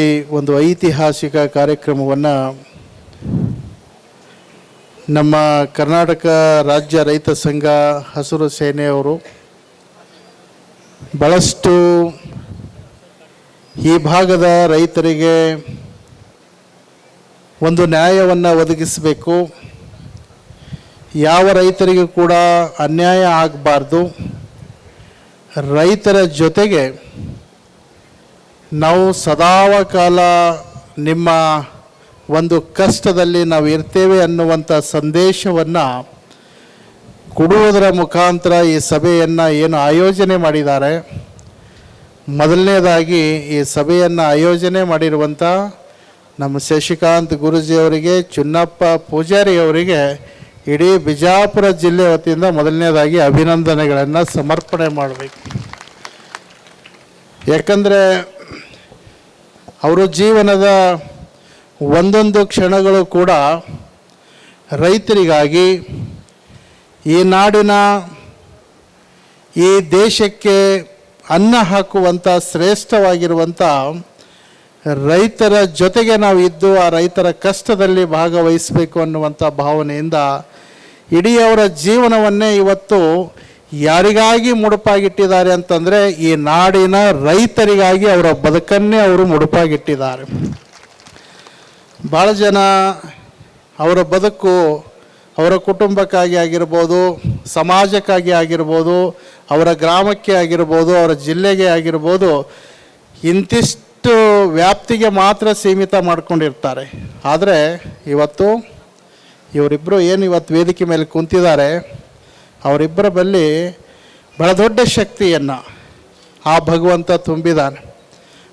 ಈ ಒಂದು ಐತಿಹಾಸಿಕ ಕಾರ್ಯಕ್ರಮವನ್ನು ನಮ್ಮ ಕರ್ನಾಟಕ ರಾಜ್ಯ ರೈತ ಸಂಘ ಹಸಿರು ಸೇನೆಯವರು ಬಹಳಷ್ಟು ಈ ಭಾಗದ ರೈತರಿಗೆ ಒಂದು ನ್ಯಾಯವನ್ನು ಒದಗಿಸಬೇಕು, ಯಾವ ರೈತರಿಗೂ ಕೂಡ ಅನ್ಯಾಯ ಆಗಬಾರ್ದು, ರೈತರ ಜೊತೆಗೆ ನಾವು ಸದಾಕಾಲ ನಿಮ್ಮ ಒಂದು ಕಷ್ಟದಲ್ಲಿ ನಾವು ಇರ್ತೇವೆ ಅನ್ನುವಂಥ ಸಂದೇಶವನ್ನು ಕೊಡುವುದರ ಮುಖಾಂತರ ಈ ಸಭೆಯನ್ನು ಏನು ಆಯೋಜನೆ ಮಾಡಿದ್ದಾರೆ. ಮೊದಲನೇದಾಗಿ ಈ ಸಭೆಯನ್ನು ಆಯೋಜನೆ ಮಾಡಿರುವಂಥ ನಮ್ಮ ಶಶಿಕಾಂತ್ ಗುರೂಜಿಯವರಿಗೆ, ಚುನ್ನಪ್ಪ ಪೂಜಾರಿ ಅವರಿಗೆ ಇಡೀ ಬಿಜಾಪುರ ಜಿಲ್ಲೆ ವತಿಯಿಂದ ಮೊದಲನೇದಾಗಿ ಅಭಿನಂದನೆಗಳನ್ನು ಸಮರ್ಪಣೆ ಮಾಡಬೇಕು. ಯಾಕಂದರೆ ಅವರು ಜೀವನದ ಒಂದೊಂದು ಕ್ಷಣಗಳು ಕೂಡ ರೈತರಿಗಾಗಿ, ಈ ನಾಡಿನ ಈ ದೇಶಕ್ಕೆ ಅನ್ನ ಹಾಕುವಂಥ ಶ್ರೇಷ್ಠವಾಗಿರುವಂಥ ರೈತರ ಜೊತೆಗೆ ನಾವು ಇದ್ದು ಆ ರೈತರ ಕಷ್ಟದಲ್ಲಿ ಭಾಗವಹಿಸಬೇಕು ಅನ್ನುವಂಥ ಭಾವನೆಯಿಂದ ಇಡೀ ಅವರ ಜೀವನವನ್ನೇ ಇವತ್ತು ಯಾರಿಗಾಗಿ ಮುಡುಪಾಗಿಟ್ಟಿದ್ದಾರೆ ಅಂತಂದರೆ ಈ ನಾಡಿನ ರೈತರಿಗಾಗಿ ಅವರ ಬದುಕನ್ನೇ ಅವರು ಮುಡುಪಾಗಿಟ್ಟಿದ್ದಾರೆ. ಭಾಳ ಜನ ಅವರ ಬದುಕು ಅವರ ಕುಟುಂಬಕ್ಕಾಗಿ ಆಗಿರ್ಬೋದು, ಸಮಾಜಕ್ಕಾಗಿ ಆಗಿರ್ಬೋದು, ಅವರ ಗ್ರಾಮಕ್ಕೆ ಆಗಿರ್ಬೋದು, ಅವರ ಜಿಲ್ಲೆಗೆ ಆಗಿರ್ಬೋದು, ಇಂತಿಷ್ಟು ವ್ಯಾಪ್ತಿಗೆ ಮಾತ್ರ ಸೀಮಿತ ಮಾಡ್ಕೊಂಡಿರ್ತಾರೆ. ಆದರೆ ಇವತ್ತು ಇವರಿಬ್ಬರು ಏನು ಇವತ್ತು ವೇದಿಕೆ ಮೇಲೆ ಕುಂತಿದ್ದಾರೆ, ಅವರಿಬ್ಬರ ಬಳಿ ಬಹಳ ದೊಡ್ಡ ಶಕ್ತಿಯನ್ನು ಆ ಭಗವಂತ ತುಂಬಿದ್ದಾನೆ.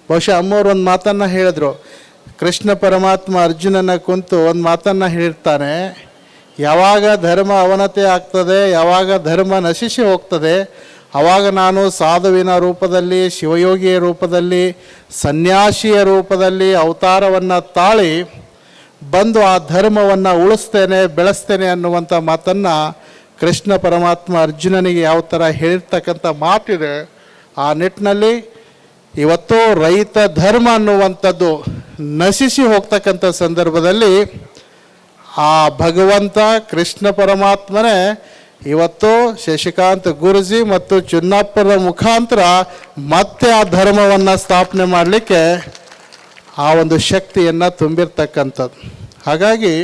ಬಹುಶಃ ಅಮ್ಮವ್ರು ಒಂದು ಮಾತನ್ನು ಹೇಳಿದ್ರು, ಕೃಷ್ಣ ಪರಮಾತ್ಮ ಅರ್ಜುನನ ಕುಂತು ಒಂದು ಮಾತನ್ನು ಹೇಳಿರ್ತಾನೆ, ಯಾವಾಗ ಧರ್ಮ ಅವನತಿ ಆಗ್ತದೆ, ಯಾವಾಗ ಧರ್ಮ ನಶಿಸಿ ಹೋಗ್ತದೆ, ಆವಾಗ ನಾನು ಸಾಧುವಿನ ರೂಪದಲ್ಲಿ, ಶಿವಯೋಗಿಯ ರೂಪದಲ್ಲಿ, ಸನ್ಯಾಸಿಯ ರೂಪದಲ್ಲಿ ಅವತಾರವನ್ನು ತಾಳಿ ಬಂದು ಆ ಧರ್ಮವನ್ನು ಉಳಿಸ್ತೇನೆ, ಬೆಳೆಸ್ತೇನೆ ಅನ್ನುವಂಥ ಮಾತನ್ನು ಕೃಷ್ಣ ಪರಮಾತ್ಮ ಅರ್ಜುನನಿಗೆ ಯಾವ ಥರ ಹೇಳಿರ್ತಕ್ಕಂಥ ಮಾತಿದೆ. ಆ ನಿಟ್ಟಿನಲ್ಲಿ ಇವತ್ತು ರೈತ ಧರ್ಮ ಅನ್ನುವಂಥದ್ದು ನಶಿಸಿ ಹೋಗ್ತಕ್ಕಂಥ ಸಂದರ್ಭದಲ್ಲಿ ಆ ಭಗವಂತ ಕೃಷ್ಣ ಪರಮಾತ್ಮನೇ ಇವತ್ತು ಶಶಿಕಾಂತ್ ಗುರೂಜಿ ಮತ್ತು ಚುನ್ನಪ್ಪರ ಮುಖಾಂತರ ಮತ್ತೆ ಆ ಧರ್ಮವನ್ನು ಸ್ಥಾಪನೆ ಮಾಡಲಿಕ್ಕೆ ಆ ಒಂದು ಶಕ್ತಿಯನ್ನು ತುಂಬಿರ್ತಕ್ಕಂಥದ್ದು. ಹಾಗಾಗಿ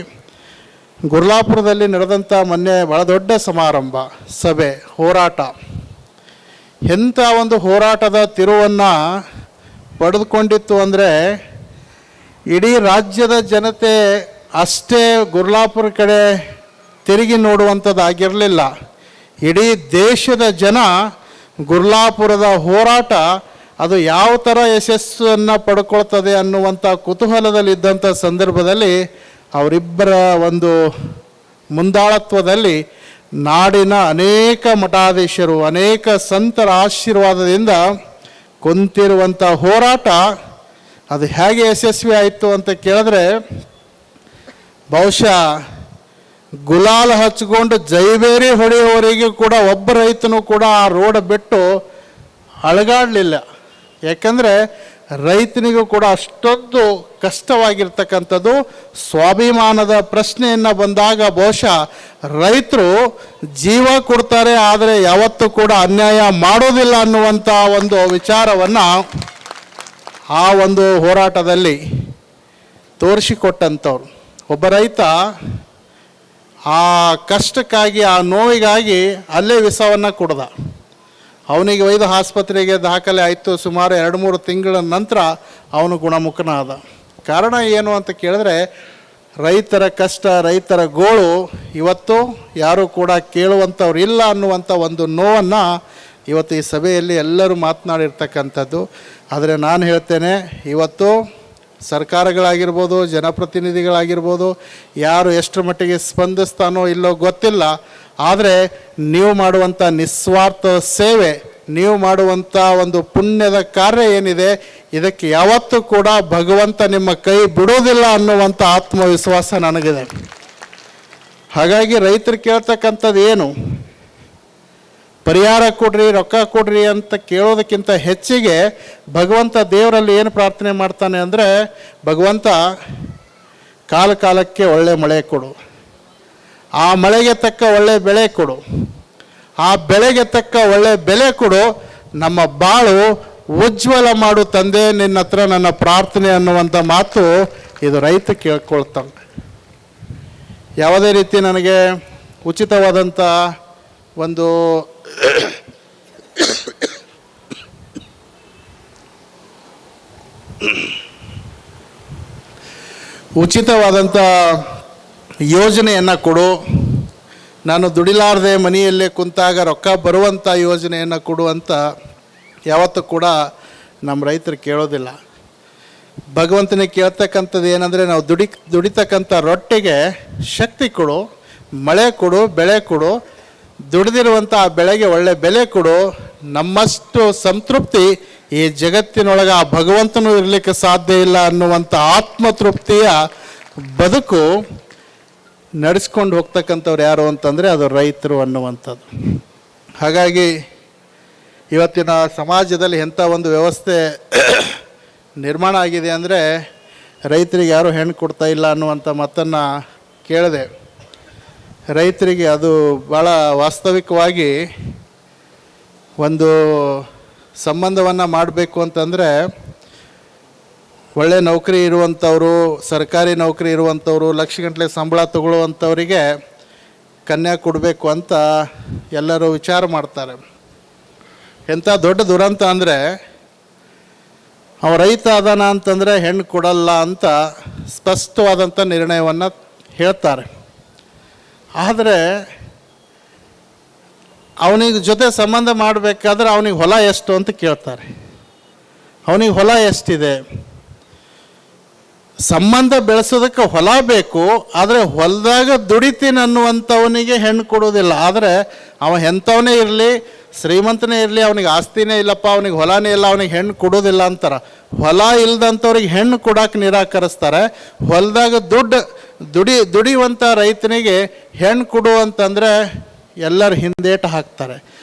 ಗುರ್ಲಾಪುರದಲ್ಲಿ ನಡೆದಂಥ ಮೊನ್ನೆ ಭಾಳ ದೊಡ್ಡ ಸಮಾರಂಭ, ಸಭೆ, ಹೋರಾಟ, ಎಂಥ ಒಂದು ಹೋರಾಟದ ತಿರುವನ್ನು ಪಡೆದುಕೊಂಡಿತ್ತು ಅಂದರೆ ಇಡೀ ರಾಜ್ಯದ ಜನತೆ ಅಷ್ಟೇ ಗುರ್ಲಾಪುರ ಕಡೆ ತಿರುಗಿ ನೋಡುವಂಥದ್ದಾಗಿರಲಿಲ್ಲ. ಇಡೀ ದೇಶದ ಜನ ಗುರ್ಲಾಪುರದ ಹೋರಾಟ ಅದು ಯಾವ ಥರ ಯಶಸ್ಸನ್ನು ಪಡ್ಕೊಳ್ತದೆ ಅನ್ನುವಂಥ ಕುತೂಹಲದಲ್ಲಿದ್ದಂಥ ಸಂದರ್ಭದಲ್ಲಿ ಅವರಿಬ್ಬರ ಒಂದು ಮುಂದಾಳತ್ವದಲ್ಲಿ ನಾಡಿನ ಅನೇಕ ಮಠಾಧೀಶರು, ಅನೇಕ ಸಂತರ ಆಶೀರ್ವಾದದಿಂದ ಕುಂತಿರುವಂಥ ಹೋರಾಟ ಅದು ಹೇಗೆ ಯಶಸ್ವಿ ಆಯಿತು ಅಂತ ಕೇಳಿದ್ರೆ, ಬಹುಶಃ ಗುಲಾಲ್ ಹಚ್ಕೊಂಡು ಜೈಬೇರಿ ಹೊಡೆಯುವವರೆಗೂ ಕೂಡ ಒಬ್ಬ ರೈತನೂ ಕೂಡ ಆ ರೋಡ್ ಬಿಟ್ಟು ಅಳಗಾಡಲಿಲ್ಲ. ಯಾಕಂದರೆ ರೈತನಿಗೂ ಕೂಡ ಅಷ್ಟೊಂದು ಕಷ್ಟವಾಗಿರ್ತಕ್ಕಂಥದ್ದು. ಸ್ವಾಭಿಮಾನದ ಪ್ರಶ್ನೆಯನ್ನು ಬಂದಾಗ ಬಹುಶಃ ರೈತರು ಜೀವ ಕೊಡ್ತಾರೆ, ಆದರೆ ಯಾವತ್ತೂ ಕೂಡ ಅನ್ಯಾಯ ಮಾಡೋದಿಲ್ಲ ಅನ್ನುವಂಥ ಒಂದು ವಿಚಾರವನ್ನು ಆ ಒಂದು ಹೋರಾಟದಲ್ಲಿ ತೋರಿಸಿಕೊಟ್ಟಂಥವ್ರು. ಒಬ್ಬ ರೈತ ಆ ಕಷ್ಟಕ್ಕಾಗಿ, ಆ ನೋವಿಗಾಗಿ ಅಲ್ಲೇ ವಿಷವನ್ನು ಕುಡ್ದ. ಅವನಿಗೆ ಒಯ್ದು ಆಸ್ಪತ್ರೆಗೆ ದಾಖಲೆ ಆಯಿತು. ಸುಮಾರು 2-3 ತಿಂಗಳ ನಂತರ ಅವನು ಗುಣಮುಖನಾದ. ಕಾರಣ ಏನು ಅಂತ ಕೇಳಿದ್ರೆ, ರೈತರ ಕಷ್ಟ, ರೈತರ ಗೋಳು ಇವತ್ತು ಯಾರೂ ಕೂಡ ಕೇಳುವಂಥವ್ರು ಇಲ್ಲ ಅನ್ನುವಂಥ ಒಂದು ನೋವನ್ನು ಇವತ್ತು ಈ ಸಭೆಯಲ್ಲಿ ಎಲ್ಲರೂ ಮಾತನಾಡಿರ್ತಕ್ಕಂಥದ್ದು. ಆದರೆ ನಾನು ಹೇಳ್ತೇನೆ, ಇವತ್ತು ಸರ್ಕಾರಗಳಾಗಿರ್ಬೋದು, ಜನಪ್ರತಿನಿಧಿಗಳಾಗಿರ್ಬೋದು, ಯಾರು ಎಷ್ಟರ ಮಟ್ಟಿಗೆ ಸ್ಪಂದಿಸ್ತಾನೋ ಇಲ್ಲೋ ಗೊತ್ತಿಲ್ಲ. ಆದರೆ ನೀವು ಮಾಡುವಂಥ ನಿಸ್ವಾರ್ಥ ಸೇವೆ, ನೀವು ಮಾಡುವಂಥ ಒಂದು ಪುಣ್ಯದ ಕಾರ್ಯ ಏನಿದೆ, ಇದಕ್ಕೆ ಯಾವತ್ತೂ ಕೂಡ ಭಗವಂತ ನಿಮ್ಮ ಕೈ ಬಿಡೋದಿಲ್ಲ ಅನ್ನುವಂಥ ಆತ್ಮವಿಶ್ವಾಸ ನನಗಿದೆ. ಹಾಗಾಗಿ ರೈತರು ಕೇಳ್ತಕ್ಕಂಥದ್ದು ಏನು, ಪರಿಹಾರ ಕೊಡ್ರಿ, ರೊಕ್ಕ ಕೊಡ್ರಿ ಅಂತ ಕೇಳೋದಕ್ಕಿಂತ ಹೆಚ್ಚಿಗೆ ಭಗವಂತ ದೇವರಲ್ಲಿ ಏನು ಪ್ರಾರ್ಥನೆ ಮಾಡ್ತಾನೆ ಅಂದರೆ, ಭಗವಂತ ಕಾಲಕ್ಕೆ ಒಳ್ಳೆ ಮಳೆ ಕೊಡು, ಆ ಮಳೆಗೆ ತಕ್ಕ ಒಳ್ಳೆ ಬೆಳೆ ಕೊಡು, ಆ ಬೆಳೆಗೆ ತಕ್ಕ ಒಳ್ಳೆ ಬೆಲೆ ಕೊಡು, ನಮ್ಮ ಬಾಳು ಉಜ್ವಲ ಮಾಡು ತಂದೆ ನಿನ್ನ ಹತ್ರ ನನ್ನ ಪ್ರಾರ್ಥನೆ ಅನ್ನುವಂಥ ಮಾತು ಇದು ರೈತ ಕೇಳ್ಕೊಳ್ತಾನೆ. ಯಾವುದೇ ರೀತಿ ನನಗೆ ಉಚಿತವಾದಂಥ ಒಂದು ಉಚಿತವಾದಂಥ ಯೋಜನೆಯನ್ನು ಕೊಡು, ನಾನು ದುಡಿಲಾರದೆ ಮನೆಯಲ್ಲೇ ಕುಂತಾಗ ರೊಕ್ಕ ಬರುವಂಥ ಯೋಜನೆಯನ್ನು ಕೊಡು ಅಂತ ಯಾವತ್ತೂ ಕೂಡ ನಮ್ಮ ರೈತರು ಕೇಳೋದಿಲ್ಲ. ಭಗವಂತನಿಗೆ ಕೇಳ್ತಕ್ಕಂಥದ್ದು ಏನಂದರೆ, ನಾವು ದುಡಿತಕ್ಕಂಥ ರೊಟ್ಟಿಗೆ ಶಕ್ತಿ ಕೊಡು, ಮಳೆ ಕೊಡು, ಬೆಳೆ ಕೊಡು, ದುಡಿದಿರುವಂಥ ಆ ಬೆಳೆಗೆ ಒಳ್ಳೆ ಬೆಲೆ ಕೊಡು. ನಮ್ಮಷ್ಟು ಸಂತೃಪ್ತಿ ಈ ಜಗತ್ತಿನೊಳಗೆ ಆ ಭಗವಂತನೂ ಇರಲಿಕ್ಕೆ ಸಾಧ್ಯ ಇಲ್ಲ ಅನ್ನುವಂಥ ಆತ್ಮತೃಪ್ತಿಯ ಬದುಕು ನಡೆಸ್ಕೊಂಡು ಹೋಗ್ತಕ್ಕಂಥವ್ರು ಯಾರು ಅಂತಂದರೆ ಅದು ರೈತರು ಅನ್ನುವಂಥದ್ದು. ಹಾಗಾಗಿ ಇವತ್ತಿನ ಸಮಾಜದಲ್ಲಿ ಎಂಥ ಒಂದು ವ್ಯವಸ್ಥೆ ನಿರ್ಮಾಣ ಆಗಿದೆ ಅಂದರೆ, ರೈತರಿಗೆ ಯಾರೂ ಹೆಣ್ಣು ಕೊಡ್ತಾ ಇಲ್ಲ ಅನ್ನುವಂಥ ಮಾತನ್ನು ಕೇಳಿದೆ. ರೈತರಿಗೆ ಅದು ಭಾಳ ವಾಸ್ತವಿಕವಾಗಿ ಒಂದು ಸಂಬಂಧವನ್ನು ಮಾಡಬೇಕು ಅಂತಂದರೆ, ಒಳ್ಳೆ ನೌಕರಿ ಇರುವಂಥವರು, ಸರ್ಕಾರಿ ನೌಕರಿ ಇರುವಂಥವ್ರು, ಲಕ್ಷಗಟ್ಟಲೆ ಸಂಬಳ ತಗೊಳ್ಳುವಂಥವರಿಗೆ ಕನ್ಯಾ ಕೊಡಬೇಕು ಅಂತ ಎಲ್ಲರೂ ವಿಚಾರ ಮಾಡ್ತಾರೆ. ಎಂಥ ದೊಡ್ಡ ದುರಂತ ಅಂದರೆ, ಅವ ರೈತ ಅದಾನ ಅಂತಂದರೆ ಹೆಣ್ಣು ಕೊಡಲ್ಲ ಅಂತ ಸ್ಪಷ್ಟವಾದಂಥ ನಿರ್ಣಯವನ್ನು ಹೇಳ್ತಾರೆ. ಆದರೆ ಅವನಿಗೆ ಜೊತೆ ಸಂಬಂಧ ಮಾಡಬೇಕಾದ್ರೆ ಅವನಿಗೆ ಹೊಲ ಎಷ್ಟು ಅಂತ ಕೇಳ್ತಾರೆ. ಅವನಿಗೆ ಹೊಲ ಎಷ್ಟಿದೆ? ಸಂಬಂಧ ಬೆಳೆಸೋದಕ್ಕೆ ಹೊಲ ಬೇಕು, ಆದರೆ ಹೊಲದಾಗ ದುಡಿತೀನಿ ಅನ್ನುವಂಥವನಿಗೆ ಹೆಣ್ಣು ಕೊಡೋದಿಲ್ಲ. ಆದರೆ ಅವ ಎಂಥವನೇ ಇರಲಿ, ಶ್ರೀಮಂತನೇ ಇರಲಿ, ಅವನಿಗೆ ಆಸ್ತಿನೇ ಇಲ್ಲಪ್ಪ, ಅವನಿಗೆ ಹೊಲನೇ ಇಲ್ಲ, ಅವನಿಗೆ ಹೆಣ್ಣು ಕೊಡೋದಿಲ್ಲ ಅಂತಾರೆ. ಹೊಲ ಇಲ್ದಂಥವ್ರಿಗೆ ಹೆಣ್ಣು ಕೊಡೋಕೆ ನಿರಾಕರಿಸ್ತಾರೆ. ಹೊಲದಾಗ ದುಡಿಯುವಂಥ ರೈತನಿಗೆ ಹೆಣ್ಣು ಕೊಡು ಅಂತಂದರೆ ಎಲ್ಲರೂ ಹಿಂದೇಟು ಹಾಕ್ತಾರೆ.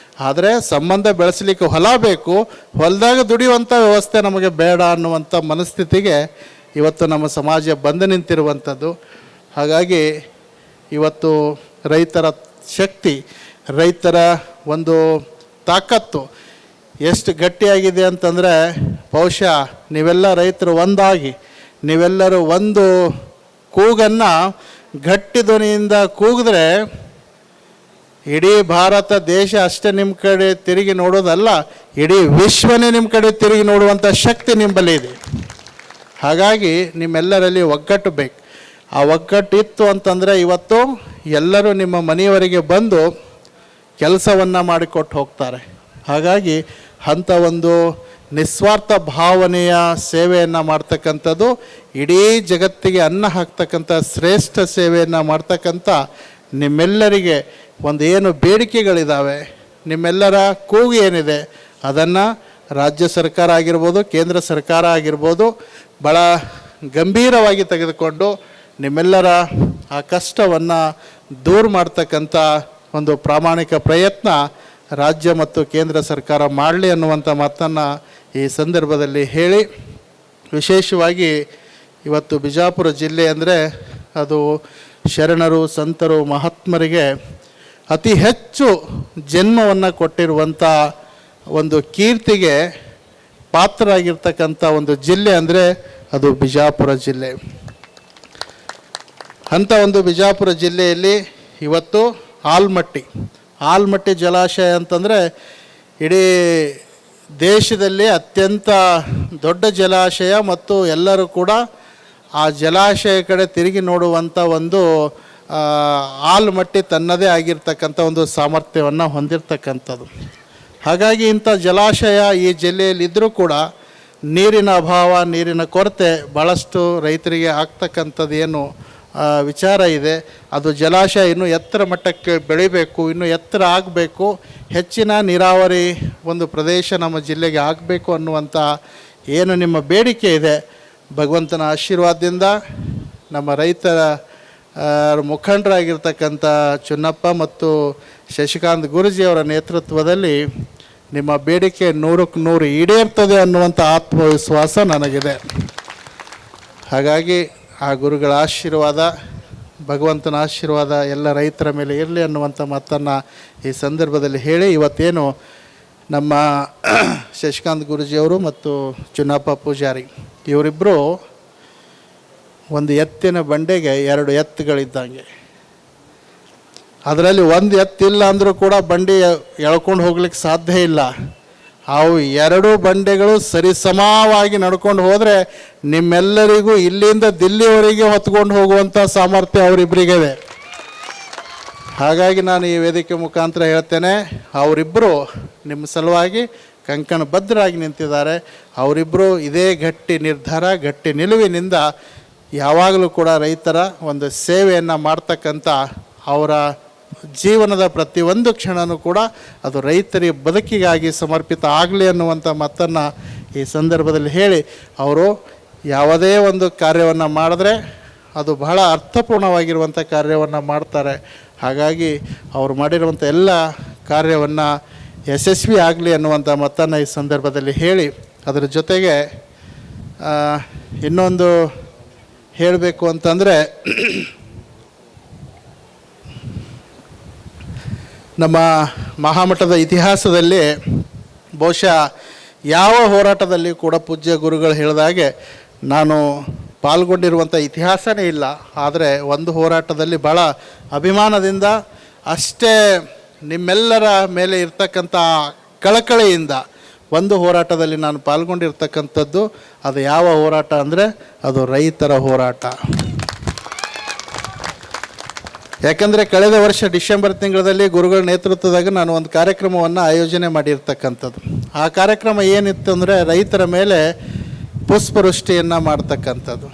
ಆದರೆ ಸಂಬಂಧ ಬೆಳೆಸಲಿಕ್ಕೆ ಹೊಲ ಬೇಕು, ಹೊಲದಾಗ ದುಡಿಯುವಂಥ ವ್ಯವಸ್ಥೆ ನಮಗೆ ಬೇಡ ಅನ್ನುವಂಥ ಮನಸ್ಥಿತಿಗೆ ಇವತ್ತು ನಮ್ಮ ಸಮಾಜ ಬಂದು ನಿಂತಿರುವಂಥದ್ದು. ಹಾಗಾಗಿ ಇವತ್ತು ರೈತರ ಶಕ್ತಿ, ರೈತರ ಒಂದು ತಾಕತ್ತು ಎಷ್ಟು ಗಟ್ಟಿಯಾಗಿದೆ ಅಂತಂದರೆ, ಬಹುಶಃ ನೀವೆಲ್ಲ ರೈತರು ಒಂದಾಗಿ, ನೀವೆಲ್ಲರೂ ಒಂದು ಕೂಗನ್ನು ಗಟ್ಟಿ ಧ್ವನಿಯಿಂದ ಕೂಗಿದ್ರೆ ಇಡೀ ಭಾರತ ದೇಶ ಅಷ್ಟೇ ನಿಮ್ಮ ಕಡೆ ತಿರುಗಿ ನೋಡೋದಲ್ಲ, ಇಡೀ ವಿಶ್ವನೇ ನಿಮ್ಮ ಕಡೆ ತಿರುಗಿ ನೋಡುವಂಥ ಶಕ್ತಿ ನಿಮ್ಮಲ್ಲಿ ಇದೆ. ಹಾಗಾಗಿ ನಿಮ್ಮೆಲ್ಲರಲ್ಲಿ ಒಗ್ಗಟ್ಟು ಬೇಕು. ಆ ಒಗ್ಗಟ್ಟು ಇತ್ತು ಅಂತಂದರೆ ಇವತ್ತು ಎಲ್ಲರೂ ನಿಮ್ಮ ಮನೆಯವರಿಗೆ ಬಂದು ಕೆಲಸವನ್ನು ಮಾಡಿಕೊಟ್ಟು ಹೋಗ್ತಾರೆ. ಹಾಗಾಗಿ ಅಂಥ ಒಂದು ನಿಸ್ವಾರ್ಥ ಭಾವನೆಯ ಸೇವೆಯನ್ನು ಮಾಡ್ತಕ್ಕಂಥದ್ದು, ಇಡೀ ಜಗತ್ತಿಗೆ ಅನ್ನ ಹಾಕ್ತಕ್ಕಂಥ ಶ್ರೇಷ್ಠ ಸೇವೆಯನ್ನು ಮಾಡ್ತಕ್ಕಂಥ ನಿಮ್ಮೆಲ್ಲರಿಗೆ ಒಂದು ಏನು ಬೇಡಿಕೆಗಳಿದ್ದಾವೆ, ನಿಮ್ಮೆಲ್ಲರ ಕೂಗು ಏನಿದೆ, ಅದನ್ನು ರಾಜ್ಯ ಸರ್ಕಾರ ಆಗಿರ್ಬೋದು, ಕೇಂದ್ರ ಸರ್ಕಾರ ಆಗಿರ್ಬೋದು, ಭಾಳ ಗಂಭೀರವಾಗಿ ತೆಗೆದುಕೊಂಡು ನಿಮ್ಮೆಲ್ಲರ ಆ ಕಷ್ಟವನ್ನು ದೂರ ಮಾಡ್ತಕ್ಕಂಥ ಒಂದು ಪ್ರಾಮಾಣಿಕ ಪ್ರಯತ್ನ ರಾಜ್ಯ ಮತ್ತು ಕೇಂದ್ರ ಸರ್ಕಾರ ಮಾಡಲಿ ಅನ್ನುವಂಥ ಮಾತನ್ನು ಈ ಸಂದರ್ಭದಲ್ಲಿ ಹೇಳಿ, ವಿಶೇಷವಾಗಿ ಇವತ್ತು ಬಿಜಾಪುರ ಜಿಲ್ಲೆ ಅಂದರೆ ಅದು ಶರಣರು, ಸಂತರು, ಮಹಾತ್ಮರಿಗೆ ಅತಿ ಹೆಚ್ಚು ಜನ್ಮವನ್ನು ಕೊಟ್ಟಿರುವಂಥ ಒಂದು ಕೀರ್ತಿಗೆ ಪಾತ್ರರಾಗಿರ್ತಕ್ಕಂಥ ಒಂದು ಜಿಲ್ಲೆ ಅಂದರೆ ಅದು ಬಿಜಾಪುರ ಜಿಲ್ಲೆ. ಅಂಥ ಒಂದು ಬಿಜಾಪುರ ಜಿಲ್ಲೆಯಲ್ಲಿ ಇವತ್ತು ಆಲ್ಮಟ್ಟಿ ಜಲಾಶಯ ಅಂತಂದರೆ ಇಡೀ ದೇಶದಲ್ಲಿ ಅತ್ಯಂತ ದೊಡ್ಡ ಜಲಾಶಯ ಮತ್ತು ಎಲ್ಲರೂ ಕೂಡ ಆ ಜಲಾಶಯ ಕಡೆ ತಿರುಗಿ ನೋಡುವಂಥ ಒಂದು ಆಲ್ಮಟ್ಟಿ ತನ್ನದೇ ಆಗಿರ್ತಕ್ಕಂಥ ಒಂದು ಸಾಮರ್ಥ್ಯವನ್ನು ಹೊಂದಿರತಕ್ಕಂಥದ್ದು. ಹಾಗಾಗಿ ಇಂಥ ಜಲಾಶಯ ಈ ಜಿಲ್ಲೆಯಲ್ಲಿ ಇದ್ದರೂ ಕೂಡ ನೀರಿನ ಅಭಾವ, ನೀರಿನ ಕೊರತೆ ಭಾಳಷ್ಟು ರೈತರಿಗೆ ಆಗ್ತಕ್ಕಂಥದ್ದು ಏನು ವಿಚಾರ ಇದೆ. ಅದು ಜಲಾಶಯ ಇನ್ನೂ ಎತ್ತರ ಮಟ್ಟಕ್ಕೆ ಬೆಳಿಬೇಕು, ಇನ್ನೂ ಎತ್ತರ ಆಗಬೇಕು, ಹೆಚ್ಚಿನ ನೀರಾವರಿ ಒಂದು ಪ್ರದೇಶ ನಮ್ಮ ಜಿಲ್ಲೆಗೆ ಆಗಬೇಕು ಅನ್ನುವಂಥ ಏನು ನಿಮ್ಮ ಬೇಡಿಕೆ ಇದೆ, ಭಗವಂತನ ಆಶೀರ್ವಾದದಿಂದ ನಮ್ಮ ರೈತರ ಮುಖಂಡರಾಗಿರ್ತಕ್ಕಂಥ ಚುನ್ನಪ್ಪ ಮತ್ತು ಶಶಿಕಾಂತ್ ಗುರೂಜಿಯವರ ನೇತೃತ್ವದಲ್ಲಿ ನಿಮ್ಮ ಬೇಡಿಕೆ 100ಕ್ಕೆ 100 ಈಡೇರ್ತದೆ ಅನ್ನುವಂಥ ಆತ್ಮವಿಶ್ವಾಸ ನನಗಿದೆ. ಹಾಗಾಗಿ ಆ ಗುರುಗಳ ಆಶೀರ್ವಾದ, ಭಗವಂತನ ಆಶೀರ್ವಾದ ಎಲ್ಲ ರೈತರ ಮೇಲೆ ಇರಲಿ ಅನ್ನುವಂಥ ಮಾತನ್ನು ಈ ಸಂದರ್ಭದಲ್ಲಿ ಹೇಳಿ, ಇವತ್ತೇನು ನಮ್ಮ ಶಶಿಕಾಂತ್ ಗುರೂಜಿಯವರು ಮತ್ತು ಚುನ್ನಪ್ಪ ಪೂಜಾರಿ ಇವರಿಬ್ಬರು ಒಂದು ಎತ್ತಿನ ಬಂಡೆಗೆ 2 ಎತ್ತುಗಳಿದ್ದಂಗೆ. ಅದರಲ್ಲಿ ಒಂದು ಎತ್ತಿಲ್ಲ ಅಂದರೂ ಕೂಡ ಬಂಡಿ ಎಳ್ಕೊಂಡು ಹೋಗ್ಲಿಕ್ಕೆ ಸಾಧ್ಯ ಇಲ್ಲ. ಅವು 2 ಬಂಡೆಗಳು ಸರಿಸಮವಾಗಿ ನಡ್ಕೊಂಡು ಹೋದರೆ ನಿಮ್ಮೆಲ್ಲರಿಗೂ ಇಲ್ಲಿಂದ ದಿಲ್ಲಿವರೆಗೆ ಹೊತ್ಕೊಂಡು ಹೋಗುವಂಥ ಸಾಮರ್ಥ್ಯ ಅವರಿಬ್ಬರಿಗಿದೆ. ಹಾಗಾಗಿ ನಾನು ಈ ವೇದಿಕೆ ಮುಖಾಂತರ ಹೇಳ್ತೇನೆ, ಅವರಿಬ್ಬರು ನಿಮ್ಮ ಸಲುವಾಗಿ ಕಂಕಣಬದ್ಧರಾಗಿ ನಿಂತಿದ್ದಾರೆ. ಅವರಿಬ್ಬರು ಇದೇ ಗಟ್ಟಿ ನಿರ್ಧಾರ, ಗಟ್ಟಿ ನಿಲುವಿನಿಂದ ಯಾವಾಗಲೂ ಕೂಡ ರೈತರ ಒಂದು ಸೇವೆಯನ್ನು ಮಾಡ್ತಕ್ಕಂಥ ಅವರ ಜೀವನದ ಪ್ರತಿಯೊಂದು ಕ್ಷಣವೂ ಕೂಡ ಅದು ರೈತರಿಗೆ ಬದುಕಿಗಾಗಿ ಸಮರ್ಪಿತ ಆಗಲಿ ಅನ್ನುವಂಥ ಮಾತನ್ನು ಈ ಸಂದರ್ಭದಲ್ಲಿ ಹೇಳಿ, ಅವರು ಯಾವುದೇ ಒಂದು ಕಾರ್ಯವನ್ನು ಮಾಡಿದ್ರೆ ಅದು ಬಹಳ ಅರ್ಥಪೂರ್ಣವಾಗಿರುವಂಥ ಕಾರ್ಯವನ್ನು ಮಾಡ್ತಾರೆ. ಹಾಗಾಗಿ ಅವರು ಮಾಡಿರುವಂಥ ಎಲ್ಲ ಕಾರ್ಯವನ್ನು ಯಶಸ್ವಿ ಆಗಲಿ ಅನ್ನುವಂಥ ಮಾತನ್ನು ಈ ಸಂದರ್ಭದಲ್ಲಿ ಹೇಳಿ, ಅದರ ಜೊತೆಗೆ ಇನ್ನೊಂದು ಹೇಳಬೇಕು ಅಂತಂದರೆ, ನಮ್ಮ ಮಹಾಮಠದ ಇತಿಹಾಸದಲ್ಲಿ ಬಹುಶಃ ಯಾವ ಹೋರಾಟದಲ್ಲಿ ಕೂಡ ಪೂಜ್ಯ ಗುರುಗಳು ಹೇಳಿದಾಗೆ ನಾನು ಪಾಲ್ಗೊಂಡಿರುವಂಥ ಇತಿಹಾಸನೇ ಇಲ್ಲ. ಆದರೆ ಒಂದು ಹೋರಾಟದಲ್ಲಿ ಭಾಳ ಅಭಿಮಾನದಿಂದ, ಅಷ್ಟೇ ನಿಮ್ಮೆಲ್ಲರ ಮೇಲೆ ಇರ್ತಕ್ಕಂಥ ಕಳಕಳಿಯಿಂದ ಒಂದು ಹೋರಾಟದಲ್ಲಿ ನಾನು ಪಾಲ್ಗೊಂಡಿರ್ತಕ್ಕಂಥದ್ದು. ಅದು ಯಾವ ಹೋರಾಟ ಅಂದರೆ ಅದು ರೈತರ ಹೋರಾಟ. ಯಾಕಂದರೆ ಕಳೆದ ವರ್ಷ ಡಿಸೆಂಬರ್ ತಿಂಗಳಲ್ಲಿ ಗುರುಗಳ ನೇತೃತ್ವದಾಗ ನಾನು ಒಂದು ಕಾರ್ಯಕ್ರಮವನ್ನು ಆಯೋಜನೆ ಮಾಡಿರ್ತಕ್ಕಂಥದ್ದು. ಆ ಕಾರ್ಯಕ್ರಮ ಏನಿತ್ತು ಅಂದರೆ ರೈತರ ಮೇಲೆ ಪುಷ್ಪವೃಷ್ಟಿಯನ್ನು ಮಾಡ್ತಕ್ಕಂಥದ್ದು.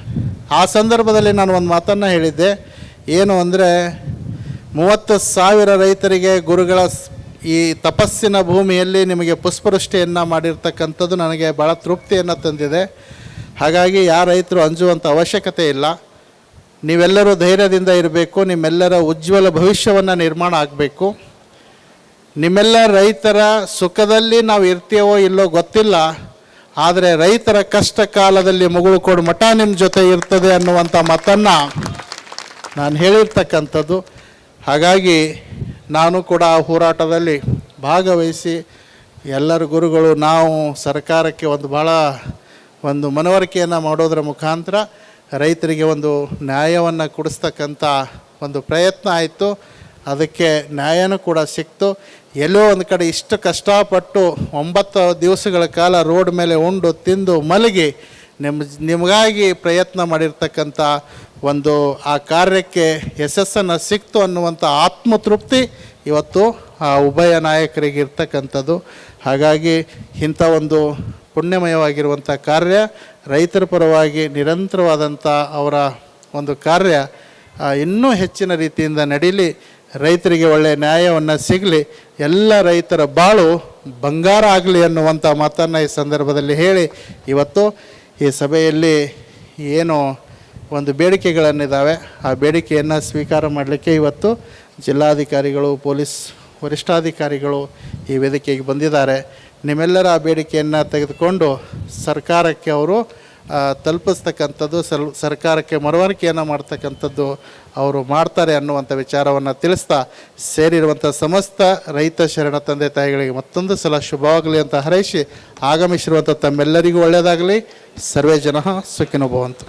ಆ ಸಂದರ್ಭದಲ್ಲಿ ನಾನು ಒಂದು ಮಾತನ್ನು ಹೇಳಿದ್ದೆ, ಏನು ಅಂದರೆ 30,000 ರೈತರಿಗೆ ಗುರುಗಳ ಈ ತಪಸ್ಸಿನ ಭೂಮಿಯಲ್ಲಿ ನಿಮಗೆ ಪುಷ್ಪವೃಷ್ಟಿಯನ್ನು ಮಾಡಿರ್ತಕ್ಕಂಥದ್ದು ನನಗೆ ಭಾಳ ತೃಪ್ತಿಯನ್ನು ತಂದಿದೆ. ಹಾಗಾಗಿ ಯಾರ ರೈತರು ಅಂಜುವಂಥ ಅವಶ್ಯಕತೆ ಇಲ್ಲ. ನೀವೆಲ್ಲರೂ ಧೈರ್ಯದಿಂದ ಇರಬೇಕು. ನಿಮ್ಮೆಲ್ಲರ ಉಜ್ವಲ ಭವಿಷ್ಯವನ್ನು ನಿರ್ಮಾಣ ಆಗಬೇಕು. ನಿಮ್ಮೆಲ್ಲ ರೈತರ ಸುಖದಲ್ಲಿ ನಾವು ಇರ್ತೀವೋ ಇಲ್ಲೋ ಗೊತ್ತಿಲ್ಲ, ಆದರೆ ರೈತರ ಕಷ್ಟ ಕಾಲದಲ್ಲಿ ಮುಗುಳು ಕೊಡು ಮಠ ನಿಮ್ಮ ಜೊತೆ ಇರ್ತದೆ ಅನ್ನುವಂಥ ಮಾತನ್ನು ನಾನು ಹೇಳಿರ್ತಕ್ಕಂಥದ್ದು. ಹಾಗಾಗಿ ನಾನು ಕೂಡ ಆ ಹೋರಾಟದಲ್ಲಿ ಭಾಗವಹಿಸಿ ಎಲ್ಲರ ಗುರುಗಳು ನಾವು ಸರ್ಕಾರಕ್ಕೆ ಒಂದು ಮನವರಿಕೆಯನ್ನು ಮಾಡೋದರ ಮುಖಾಂತರ ರೈತರಿಗೆ ಒಂದು ನ್ಯಾಯವನ್ನು ಕೊಡಿಸ್ತಕ್ಕಂಥ ಒಂದು ಪ್ರಯತ್ನ ಆಯಿತು. ಅದಕ್ಕೆ ನ್ಯಾಯನೂ ಕೂಡ ಸಿಕ್ತು. ಎಲ್ಲೋ ಒಂದು ಕಡೆ ಇಷ್ಟು ಕಷ್ಟಪಟ್ಟು 9 ದಿವಸಗಳ ಕಾಲ ರೋಡ್ ಮೇಲೆ ಉಂಡು ತಿಂದು ಮಲಗಿ ನಿಮಗಾಗಿ ಪ್ರಯತ್ನ ಮಾಡಿರ್ತಕ್ಕಂಥ ಒಂದು ಆ ಕಾರ್ಯಕ್ಕೆ ಯಶಸ್ಸನ್ನು ಸಿಕ್ತು ಅನ್ನುವಂಥ ಆತ್ಮತೃಪ್ತಿ ಇವತ್ತು ಆ ಉಭಯ ನಾಯಕರಿಗೆ ಇರ್ತಕ್ಕಂಥದ್ದು. ಹಾಗಾಗಿ ಇಂಥ ಒಂದು ಪುಣ್ಯಮಯವಾಗಿರುವಂಥ ಕಾರ್ಯ, ರೈತರ ಪರವಾಗಿ ನಿರಂತರವಾದಂಥ ಅವರ ಒಂದು ಕಾರ್ಯ ಇನ್ನೂ ಹೆಚ್ಚಿನ ರೀತಿಯಿಂದ ನಡೀಲಿ, ರೈತರಿಗೆ ಒಳ್ಳೆಯ ನ್ಯಾಯವನ್ನು ಸಿಗಲಿ, ಎಲ್ಲ ರೈತರ ಬಾಳು ಬಂಗಾರ ಆಗಲಿ ಅನ್ನುವಂಥ ಮಾತನ್ನು ಈ ಸಂದರ್ಭದಲ್ಲಿ ಹೇಳಿ, ಇವತ್ತು ಈ ಸಭೆಯಲ್ಲಿ ಏನು ಒಂದು ಬೇಡಿಕೆಗಳನ್ನಿದ್ದಾವೆ ಆ ಬೇಡಿಕೆಯನ್ನು ಸ್ವೀಕಾರ ಮಾಡಲಿಕ್ಕೆ ಇವತ್ತು ಜಿಲ್ಲಾಧಿಕಾರಿಗಳು, ಪೊಲೀಸ್ ವರಿಷ್ಠಾಧಿಕಾರಿಗಳು ಈ ವೇದಿಕೆಗೆ ಬಂದಿದ್ದಾರೆ. ನಿಮ್ಮೆಲ್ಲರ ಆ ಬೇಡಿಕೆಯನ್ನು ತೆಗೆದುಕೊಂಡು ಸರ್ಕಾರಕ್ಕೆ ಅವರು ತಲುಪಿಸ್ತಕ್ಕಂಥದ್ದು, ಸರ್ಕಾರಕ್ಕೆ ಮನವರಿಕೆಯನ್ನು ಮಾಡ್ತಕ್ಕಂಥದ್ದು ಅವರು ಮಾಡ್ತಾರೆ ಅನ್ನುವಂಥ ವಿಚಾರವನ್ನು ತಿಳಿಸ್ತಾ, ಸೇರಿರುವಂಥ ಸಮಸ್ತ ರೈತ ಶರಣ ತಂದೆ ತಾಯಿಗಳಿಗೆ ಮತ್ತೊಂದು ಸಲ ಶುಭವಾಗಲಿ ಅಂತ ಹಾರೈಸಿ, ಆಗಮಿಸಿರುವಂಥ ತಮ್ಮೆಲ್ಲರಿಗೂ ಒಳ್ಳೆಯದಾಗಲಿ. ಸರ್ವೇ ಜನಃ ಸುಖಿನೋ ಭವಂತು.